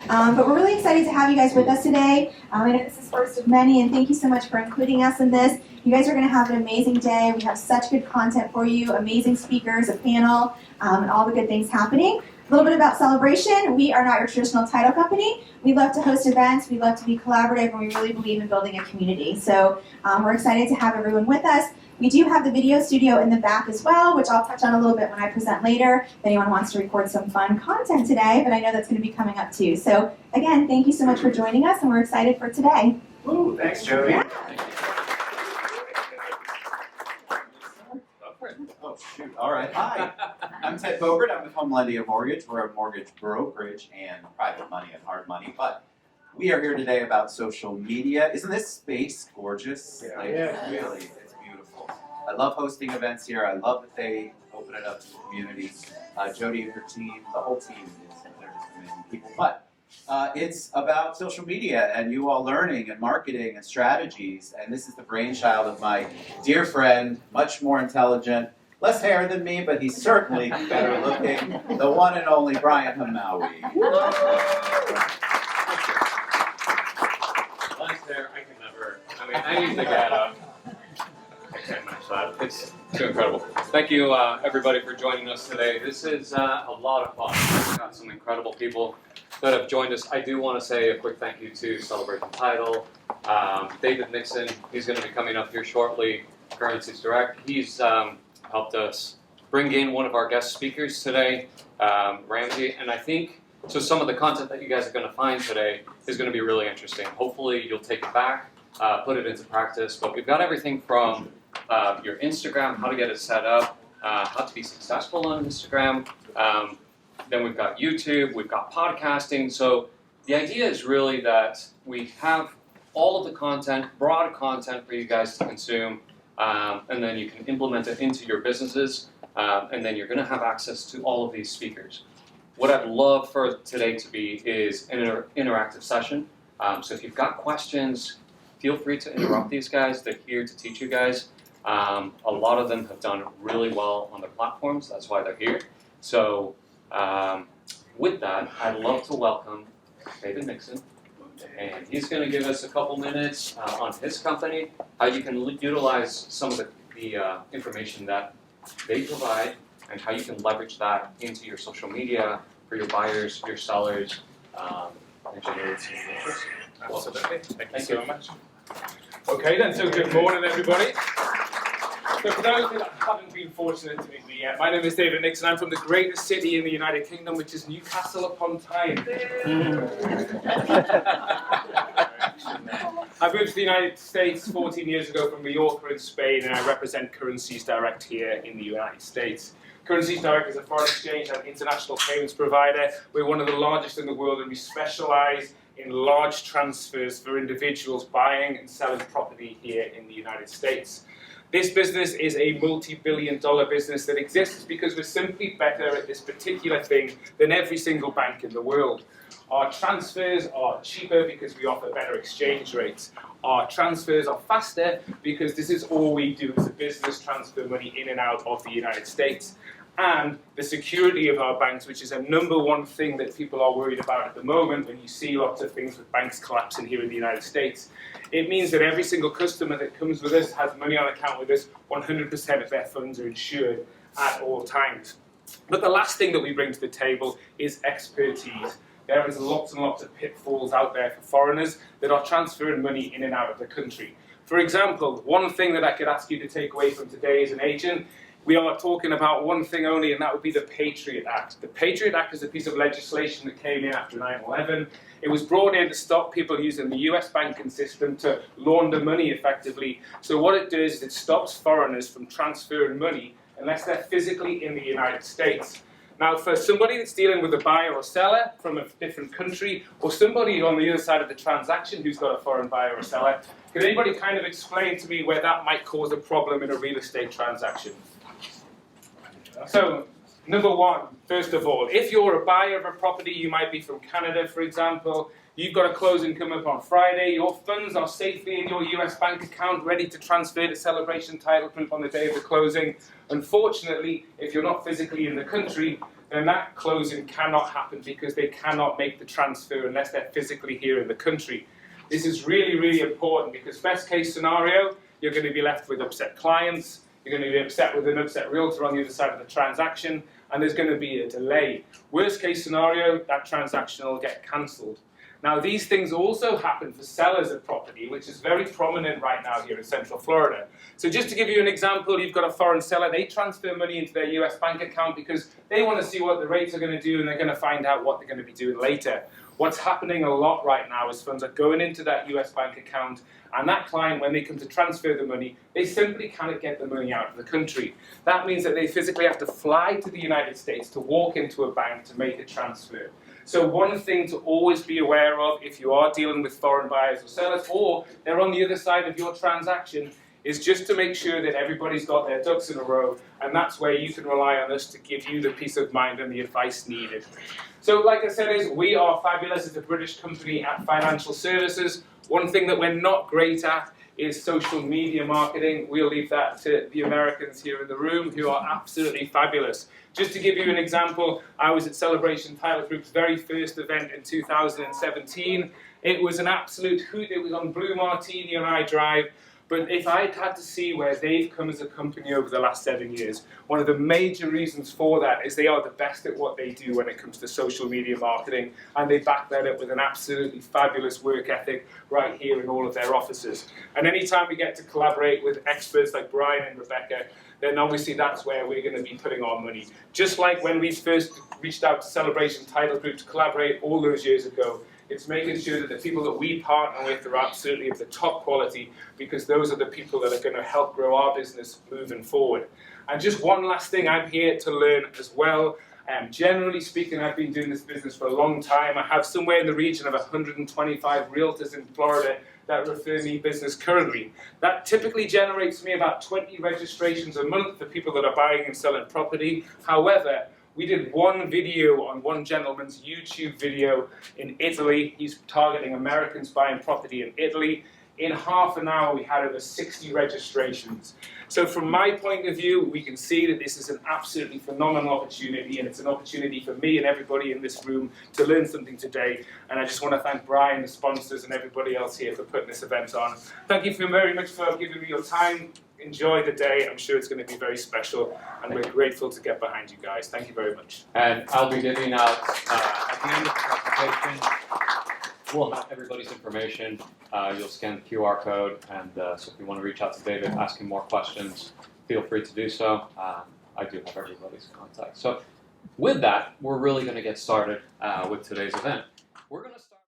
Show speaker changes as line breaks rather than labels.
But we're really excited to have you guys with us today. I know this is first of many, and thank you so much for including us in this. You guys are going to have an amazing day. We have such good content for you, amazing speakers, a panel, and all the good things happening. A little bit about Celebration. We are not your traditional title company. We love to host events. We love to be collaborative, and we really believe in building a community. So we're excited to have everyone with us. We do have the video studio in the back as well, which I'll touch on a little bit when I present later, if anyone wants to record some fun content today, but I know that's going to be coming up too. So again, thank you so much for joining us, and we're excited for today.
Ooh, thanks, Jody.
Yeah.
Oh, shoot. All right. Hi. I'm Ted Bogert. I'm with Homelandia Mortgage. We're a mortgage brokerage and private money and hard money. But we are here today about social media. Isn't this space gorgeous?
Yeah.
Like,
Yeah.
really, it's beautiful. I love hosting events here. I love that they open it up to the community. Jody and her team, the whole team, they're just amazing people. But it's about social media and you all learning and marketing and strategies. And this is the brainchild of my dear friend, much more intelligent, less hair than me, but he's certainly better looking, the one and only Brian Hamawi.
Last hair, I can never. I usually get I can't match that. It's too incredible. Thank you, everybody, for joining us today. This is a lot of fun. We've got some incredible people that have joined us. I do want to say a quick thank you to Celebration Title, David Nixon. He's going to be coming up here shortly. Currencies Direct. He's helped us bring in one of our guest speakers today, Ramsey, and I think so some of the content that you guys are going to find today is going to be really interesting. Hopefully you'll take it back, put it into practice, but we've got everything from your Instagram, how to get it set up, how to be successful on Instagram, then we've got YouTube, we've got podcasting, so the idea is really that we have all of the content, broad content for you guys to consume, and then you can implement it into your businesses, and then you're going to have access to all of these speakers. What I'd love for today to be is an interactive session. So if you've got questions, feel free to interrupt these guys. They're here to teach you guys. A lot of them have done really well on their platforms. That's why they're here. So with that, I'd love to welcome David Nixon. And he's going to give us a couple minutes on his company, how you can utilize some of the information that they provide, and how you can leverage that into your social media for your buyers, your sellers, and generate some interest.
Absolutely. Thank you so much. Okay then, so good morning everybody. So for those that haven't been fortunate to meet me yet, my name is David Nixon. I'm from the greatest city in the United Kingdom, which is Newcastle upon Tyne. I moved to the United States 14 years ago from Mallorca in Spain, and I represent Currencies Direct here in the United States. Currencies Direct is a foreign exchange and international payments provider. We're one of the largest in the world, and we specialize in large transfers for individuals buying and selling property here in the United States. This business is a multi-billion-dollar business that exists because we're simply better at this particular thing than every single bank in the world. Our transfers are cheaper because we offer better exchange rates. Our transfers are faster because this is all we do as a business, transfer money in and out of the United States. And the security of our banks, which is a number one thing that people are worried about at the moment when you see lots of things with banks collapsing here in the United States. It means that every single customer that comes with us, has money on account with us, 100% of their funds are insured at all times. But the last thing that we bring to the table is expertise. There is lots and lots of pitfalls out there for foreigners that are transferring money in and out of the country. For example, one thing that I could ask you to take away from today as an agent, we are talking about one thing only, and that would be the Patriot Act. The Patriot Act is a piece of legislation that came in after 9/11. It was brought in to stop people using the US banking system to launder money effectively. So what it does is it stops foreigners from transferring money unless they're physically in the United States. Now, for somebody that's dealing with a buyer or seller from a different country, or somebody on the other side of the transaction who's got a foreign buyer or seller, can anybody kind of explain to me where that might cause a problem in a real estate transaction? So, number one, first of all, if you're a buyer of a property, you might be from Canada, for example, you've got a closing come up on Friday, your funds are safely in your US bank account, ready to transfer to Celebration Title Group on the day of the closing. Unfortunately, if you're not physically in the country, then that closing cannot happen because they cannot make the transfer unless they're physically here in the country. This is really, really important because best case scenario, you're going to be left with upset clients, you're going to be upset with an upset realtor on the other side of the transaction, and there's going to be a delay. Worst case scenario, that transaction will get cancelled. Now, these things also happen for sellers of property, which is very prominent right now here in Central Florida. So just to give you an example, you've got a foreign seller, they transfer money into their US bank account because they want to see what the rates are going to do and they're going to find out what they're going to be doing later. What's happening a lot right now is funds are going into that US bank account, and that client, when they come to transfer the money, they simply cannot get the money out of the country. That means that they physically have to fly to the United States to walk into a bank to make a transfer. So one thing to always be aware of if you are dealing with foreign buyers or sellers, or they're on the other side of your transaction, is just to make sure that everybody's got their ducks in a row, and that's where you can rely on us to give you the peace of mind and the advice needed. So like I said, we are fabulous as a British company at financial services. One thing that we're not great at is social media marketing. We'll leave that to the Americans here in the room, who are absolutely fabulous. Just to give you an example, I was at Celebration Title Group's very first event in 2017. It was an absolute hoot. It was on Blue Martini on iDrive. But if I'd had to see where they've come as a company over the last 7 years, one of the major reasons for that is they are the best at what they do when it comes to social media marketing, and they back that up with an absolutely fabulous work ethic right here in all of their offices. And anytime we get to collaborate with experts like Brian and Rebecca, then obviously that's where we're going to be putting our money. Just like when we first reached out to Celebration Title Group to collaborate all those years ago, it's making sure that the people that we partner with are absolutely of the top quality, because those are the people that are going to help grow our business moving forward. And just one last thing, I'm here to learn as well. Generally speaking, I've been doing this business for a long time. I have somewhere in the region of 125 realtors in Florida that refer me business currently. That typically generates me about 20 registrations a month for people that are buying and selling property. However, we did one video on one gentleman's YouTube video in Italy. He's targeting Americans buying property in Italy. In half an hour, we had over 60 registrations. So from my point of view, we can see that this is an absolutely phenomenal opportunity, and it's an opportunity for me and everybody in this room to learn something today. And I just want to thank Brian, the sponsors, and everybody else here for putting this event on. Thank you very much for giving me your time. Enjoy the day. I'm sure it's going to be very special, and we're grateful to get behind you guys. Thank you very much.
And I'll be divvying out at the end of the presentation. We'll have everybody's information. You'll scan the QR code, and so if you want to reach out to David, ask him more questions, feel free to do so. I do have everybody's contact. So with that, we're really going to get started with today's event. We're going to